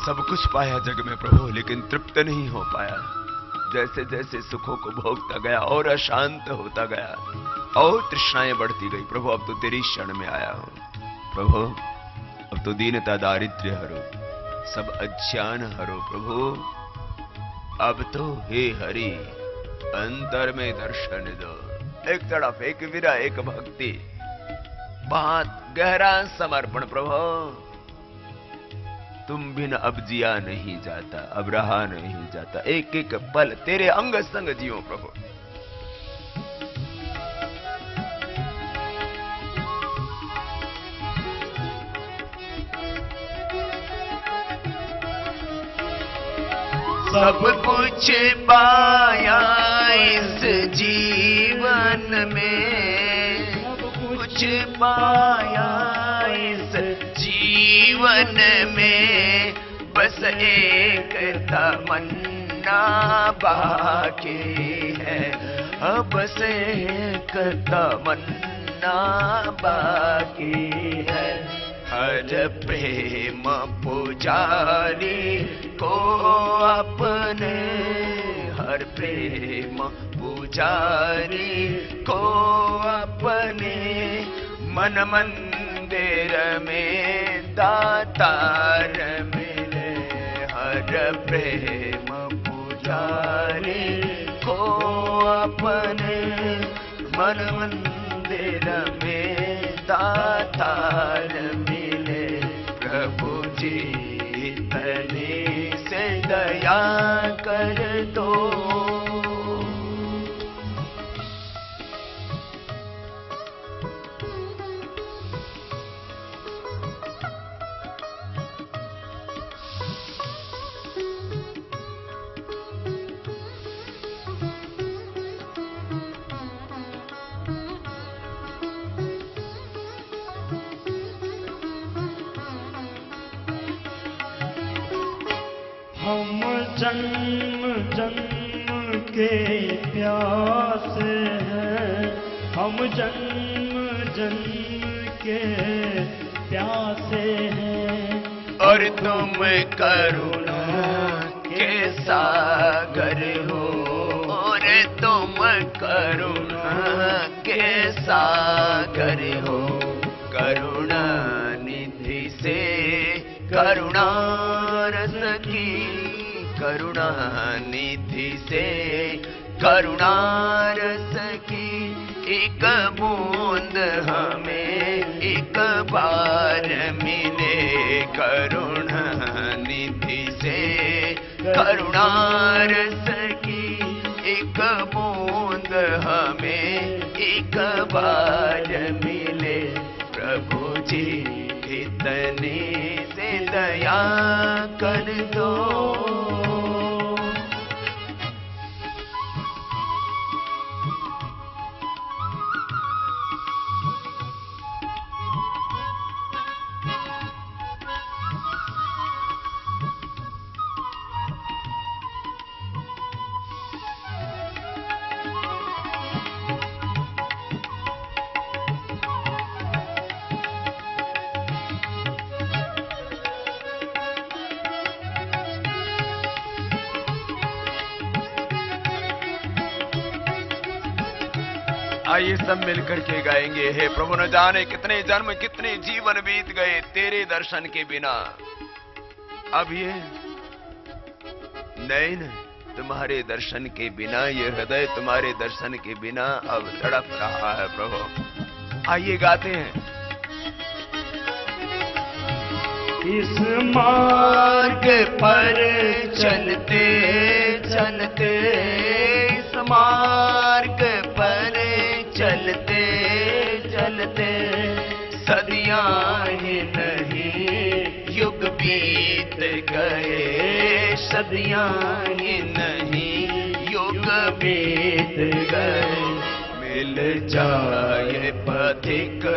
सब कुछ पाया जग में प्रभु, लेकिन तृप्त नहीं हो पाया। जैसे जैसे सुखों को भोगता गया और अशांत होता गया और तृष्णाएं बढ़ती गई। प्रभु अब तो तेरी शरण में आया हूं। प्रभु अब तो दीनता दारिद्र्य हरो, सब अज्ञान हरो प्रभु। अब तो हे हरि अंतर में दर्शन दो। एक तरफ एक विरह, एक भक्ति, बहुत गहरा समर्पण। प्रभु तुम बिन अब जिया नहीं जाता, अब रहा नहीं जाता। एक एक पल तेरे अंग संग जियो प्रभु। सब कुछ पाया इस जीवन में, सब कुछ पाया इस जीवन में, बस एक तमन्ना बाकी है, अब बस एक तमन्ना बाकी है। हर प्रेम पुजारी को अपने, हर प्रेम पुजारी को अपने, मन मंदिर में दातार मिले। हर प्रेम पुजारी को अपने, मन मंदिर में दातार मिले। प्रभु जी इतने से दया कर दो। हम जन्म जन्म के प्यासे हैं, हम जन्म जन्म के प्यासे हैं। और तुम करुणा के सागर हो, और तुम करुणा के सागर हो। करुणा निधि से करुणा रस की, करुणा निधि से करुणा रस की। एक बूंद हमें एक बार मिले, करुणा निधि से करुणा रस की। एक बूंद हमें एक बार मिले। प्रभु जी इतने से दया कर दो। आइए सब मिलकर के गाएंगे। हे प्रभु न जाने कितने जन्म कितने जीवन बीत गए तेरे दर्शन के बिना। अब ये नैन तुम्हारे दर्शन के बिना, ये हृदय तुम्हारे दर्शन के बिना अब तड़प रहा है प्रभु। आइए गाते हैं। इस मार्ग पर चलते चलते, इस मार्ग पर चलते चलते, सदियां ही नहीं युग बीत गए, सदियां ही नहीं युग बीत गए। मिल जाए पथिक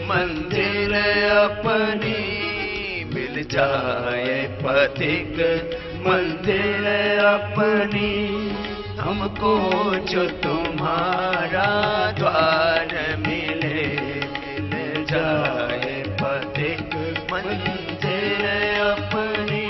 मंजिल अपनी, मिल जाए पथिक मंजिल अपनी। हमको जो तुम्हारा द्वार मिले, मिल जाए पथिक मंजिल अपनी।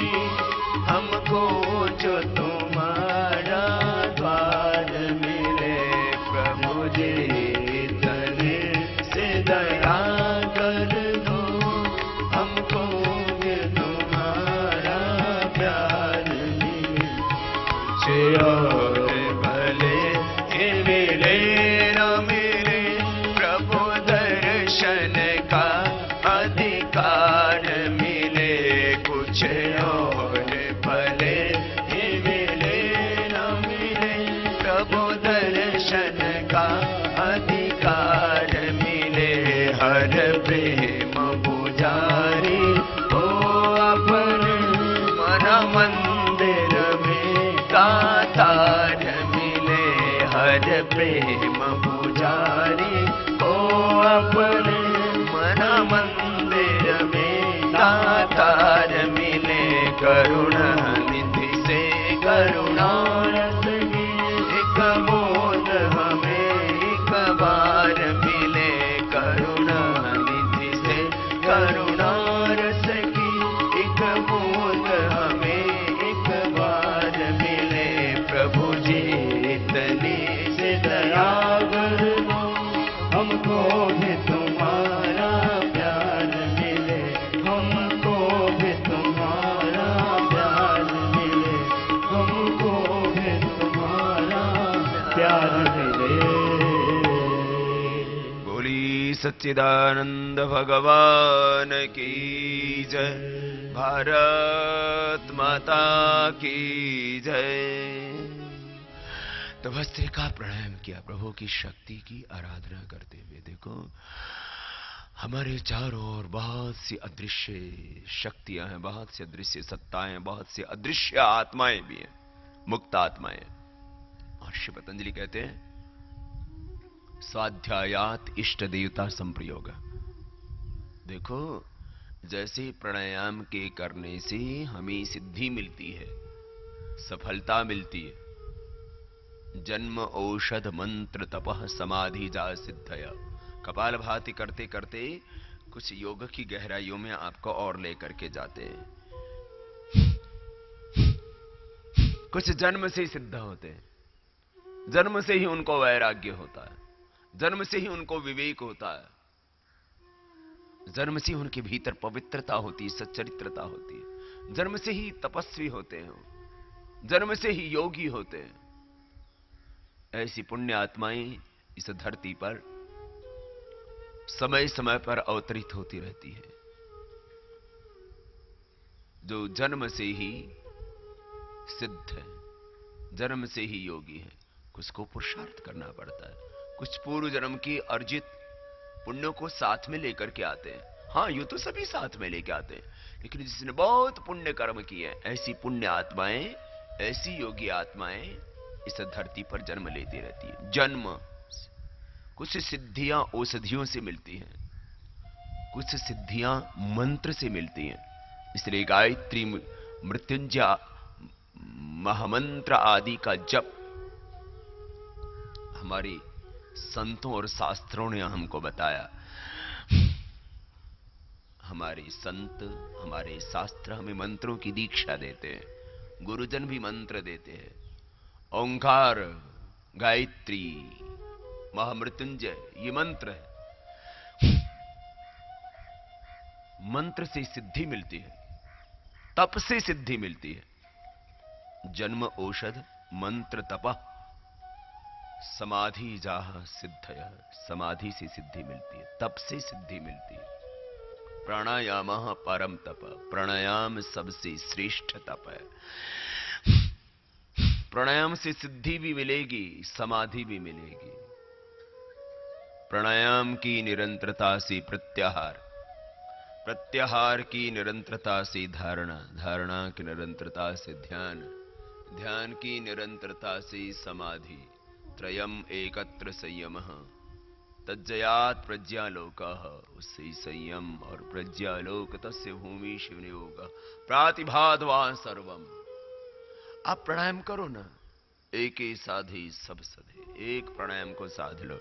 और भले मिले न मिले प्रभु दर्शन का अधिकार मिले, कुछ और भले मिले न मिले प्रभु दर्शन का अधिकार मिले। हर प्रेम पुजारी हो अपने मन मंदिर में दातार मिले। हर प्रेम पुजारी हो अपने मन मंदिर में दातार मिले। करुणा निधि से करुणा रस की एक बूंद हमें एक बार मिले। करुणा निधि से करुणा रस की एक बूंद हमें एक बार मिले। प्रभु जी इतनी से दया करो हमको भी तुम्हारा प्यार मिले, हमको भी तुम्हारा प्यार मिले, हमको भी तुम्हारा प्यार मिले। बोली सच्चिदानंद भगवान की जय, भारत माता की जय। तो भस्त्रिका प्राणायाम किया, प्रभु की शक्ति की आराधना करते हुए। देखो हमारे चारों ओर बहुत सी अदृश्य शक्तियां हैं, बहुत सी अदृश्य सत्ताएं, बहुत सी अदृश्य आत्माएं भी हैं, मुक्त आत्माएं। महर्षि पतंजलि कहते हैं स्वाध्यायात इष्ट देवता संप्रयोग। देखो जैसे प्राणायाम के करने से हमें सिद्धि मिलती है, सफलता मिलती है। जन्म औषध मंत्र तपः समाधि जा सिद्धया। कपाल भाति करते करते कुछ योग की गहराइयों में आपको और लेकर के जाते हैं। कुछ जन्म से ही सिद्ध होते हैं, जन्म से ही उनको वैराग्य होता है, जन्म से ही उनको विवेक होता है, जन्म से ही उनके भीतर पवित्रता होती है, सच्चरित्रता होती है, जन्म से ही तपस्वी होते हैं, जन्म से ही योगी होते हैं। ऐसी पुण्य आत्माएं इस धरती पर समय समय पर अवतरित होती रहती है, जो जन्म से ही सिद्ध है, जन्म से ही योगी है। कुछ को पुरुषार्थ करना पड़ता है, कुछ पूर्व जन्म की अर्जित पुण्यों को साथ में लेकर के आते हैं। हाँ, यूं तो सभी साथ में लेके आते हैं, लेकिन जिसने बहुत पुण्य कर्म किए हैं, ऐसी पुण्य आत्माएं, ऐसी योगी आत्माएं इस धरती पर जन्म लेती रहती है। जन्म कुछ सिद्धियां औषधियों से मिलती हैं, कुछ सिद्धियां मंत्र से मिलती हैं। इसलिए गायत्री, मृत्युंजय, महामंत्र आदि का जप हमारे संतों और शास्त्रों ने हमको बताया। हमारे संत, हमारे शास्त्र हमें मंत्रों की दीक्षा देते हैं, गुरुजन भी मंत्र देते हैं। ओंकार, गायत्री, महामृत्युंजय, ये मंत्र है। मंत्र से सिद्धि मिलती है, तप से सिद्धि मिलती है। जन्म औषध मंत्र तप समाधि जाह सिद्धय। समाधि से सिद्धि मिलती है, तप से सिद्धि मिलती है। प्राणायाम परम तप, प्राणायाम सबसे श्रेष्ठ तप है। प्राणायाम से सिद्धि भी मिलेगी, समाधि भी मिलेगी। प्राणायाम की निरंतरता से प्रत्याहार, प्रत्याहार की निरंतरता से धारणा, धारणा की निरंतरता से ध्यान, ध्यान की निरंतरता से समाधि। त्रयम एकत्र संयमः तज्जयात प्रज्ञालोकः। उससे संयम और प्रज्ञालोक तस्य भूमि शिवनियोग प्रातिभाद्वा सर्वम। आप प्राणायाम करो ना, एक ही साधे सब सधे। एक प्राणायाम को साध लो,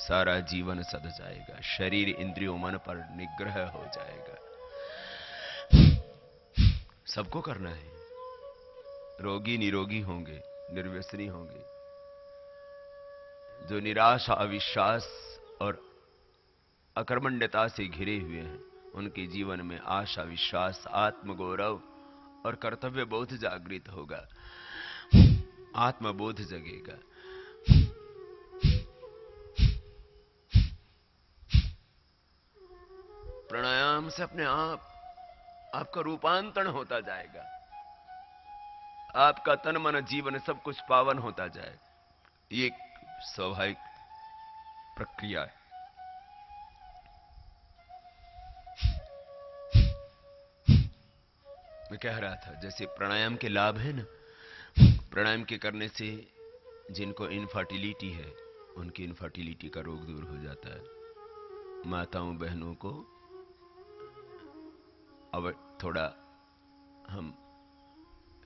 सारा जीवन सध जाएगा, शरीर इंद्रियों मन पर निग्रह हो जाएगा। सबको करना है। रोगी निरोगी होंगे, निर्व्यसनी होंगे। जो निराशा, अविश्वास और अकर्मण्यता से घिरे हुए हैं, उनके जीवन में आशा, विश्वास, आत्मगौरव और कर्तव्य बोध जागृत होगा। आत्मबोध जगेगा। प्राणायाम से अपने आप आपका रूपांतरण होता जाएगा, आपका तन मन जीवन सब कुछ पावन होता जाए। ये एक स्वाभाविक प्रक्रिया है। मैं कह रहा था जैसे प्राणायाम के लाभ है ना, प्राणायाम के करने से जिनको इनफर्टिलिटी है उनकी इनफर्टिलिटी का रोग दूर हो जाता है। माताओं बहनों को अब थोड़ा हम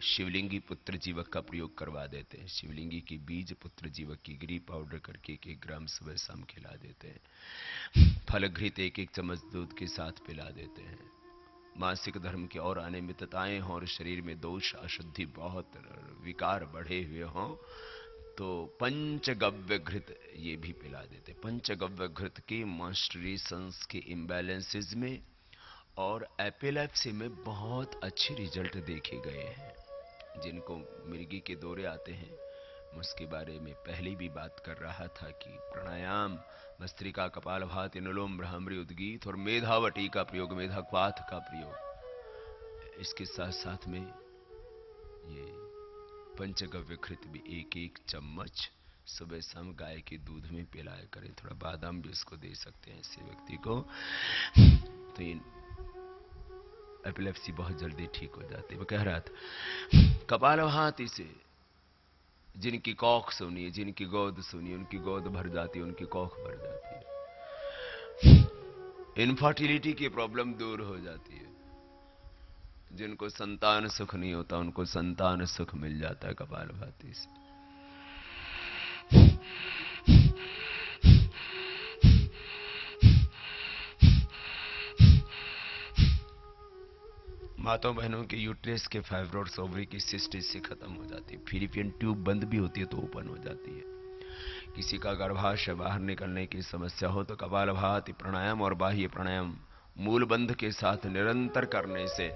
शिवलिंगी पुत्र जीवक का प्रयोग करवा देते हैं। शिवलिंगी की बीज पुत्र जीवक की गिरी पाउडर करके 1-1 ग्राम सुबह शाम खिला देते हैं। फलघृत 1-1 चम्मच दूध के साथ पिला देते हैं। मासिक धर्म की और अनियमितताएं हों और शरीर में दोष अशुद्धि बहुत विकार बढ़े हुए हों तो पंचगव्य घृत ये भी पिला देते। पंचगव्य घृत के मास्टरेशंस के इम्बैलेंसेस में और एपिलेप्सी में बहुत अच्छे रिजल्ट देखे गए हैं। जिनको मिर्गी के दौरे आते हैं, मैं उसके बारे में पहले भी बात कर रहा था कि प्राणायाम, भस्त्रिका, कपालभाति, अनुलोम भ्रामरी, उद्गीत और मेधावटी का प्रयोग, मेधाक्वाथ का प्रयोग, इसके साथ साथ में ये पंचगव्य घृत भी 1-1 चम्मच सुबह शाम गाय के दूध में पिलाया करें। थोड़ा बादाम भी उसको दे सकते हैं ऐसे व्यक्ति को, तो ये एपिलेप्सी बहुत जल्दी ठीक हो जाती है। मैं कह रहा था कपालभाति से जिनकी कौख सुनिए, जिनकी गोद सुनिए, उनकी गोद भर जाती है, उनकी कौख भर जाती है। इनफर्टिलिटी की प्रॉब्लम दूर हो जाती है। जिनको संतान सुख नहीं होता उनको संतान सुख मिल जाता है कपालभाति से। माताओं बहनों के यूट्रस के फाइब्रोइड्स, ओवरी की सिस्ट इससे खत्म हो जाती है। फिलिपियन ट्यूब बंद भी होती है तो ओपन हो जाती है। किसी का गर्भाशय बाहर निकलने की समस्या हो तो कपालभाति प्राणायाम और बाह्य प्राणायाम मूल बंध के साथ निरंतर करने से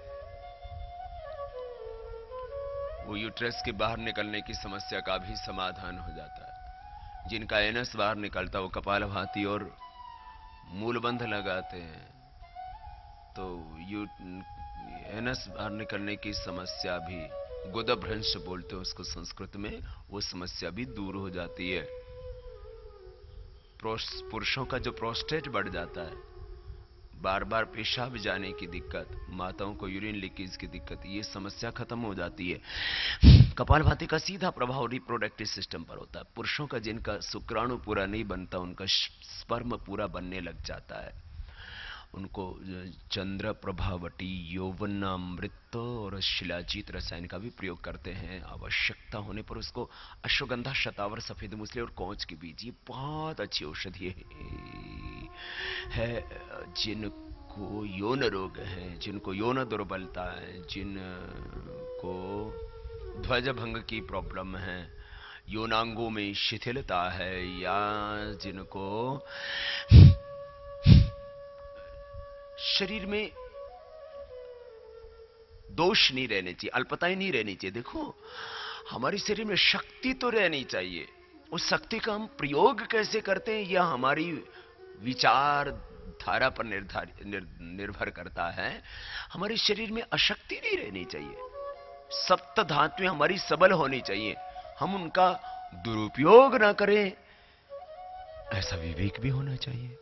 वो यूट्रस के बाहर निकलने की समस्या का भी समाधान हो जाता है। जिनका एनस बाहर निकलता है वो कपालभाति और मूल बंध लगाते हैं तो एनस बाहर निकलने की समस्या भी, गुदभ्रंश बोलते हैं उसको संस्कृत में, वो समस्या भी दूर हो जाती है। पुरुषों का जो प्रोस्टेट बढ़ जाता है, बार बार पेशाब जाने की दिक्कत, माताओं को यूरिन लीकेज की दिक्कत, ये समस्या खत्म हो जाती है। कपालभाति का सीधा प्रभाव रिप्रोडक्टिव सिस्टम पर होता है। पुरुषों का जिनका शुक्राणु पूरा नहीं बनता उनका स्पर्म पूरा बनने लग जाता है। उनको चंद्र प्रभावटी, यौवनामृत और शिलाजीत रसायन का भी प्रयोग करते हैं। आवश्यकता होने पर उसको अश्वगंधा, शतावर, सफेद मूसली और कौच के बीज, ये बहुत अच्छी औषधि है। जिनको यौन रोग है, जिनको यौन दुर्बलता है, जिनको ध्वज भंग की प्रॉब्लम है, यौनांगों में शिथिलता है, या जिनको शरीर में दोष नहीं रहने चाहिए, अल्पताएं नहीं रहनी चाहिए। देखो हमारे शरीर में शक्ति तो रहनी चाहिए, उस शक्ति का हम प्रयोग कैसे करते हैं यह हमारी विचार धारा पर निर्भर करता है। हमारे शरीर में अशक्ति नहीं रहनी चाहिए, सप्त धातुएं हमारी सबल होनी चाहिए, हम उनका दुरुपयोग ना करें, ऐसा विवेक भी होना चाहिए।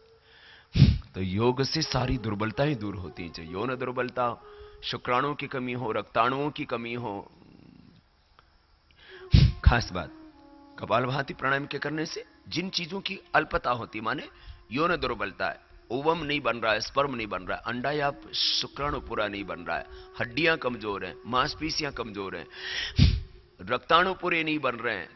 तो योग से सारी दुर्बलताएं दूर होती हैं। यौन दुर्बलता, शुक्राणुओं की कमी हो, रक्ताणुओं की कमी हो, खास बात कपालभाति प्राणायाम के करने से जिन चीजों की अल्पता होती, माने यौन दुर्बलता है, ओवम नहीं बन रहा है, स्पर्म नहीं बन रहा है, अंडा या शुक्राणु पूरा नहीं बन रहा है, हड्डियां कमजोर हैं, मांसपेशियां कमजोर हैं, रक्ताणु पूरे नहीं बन रहे हैं,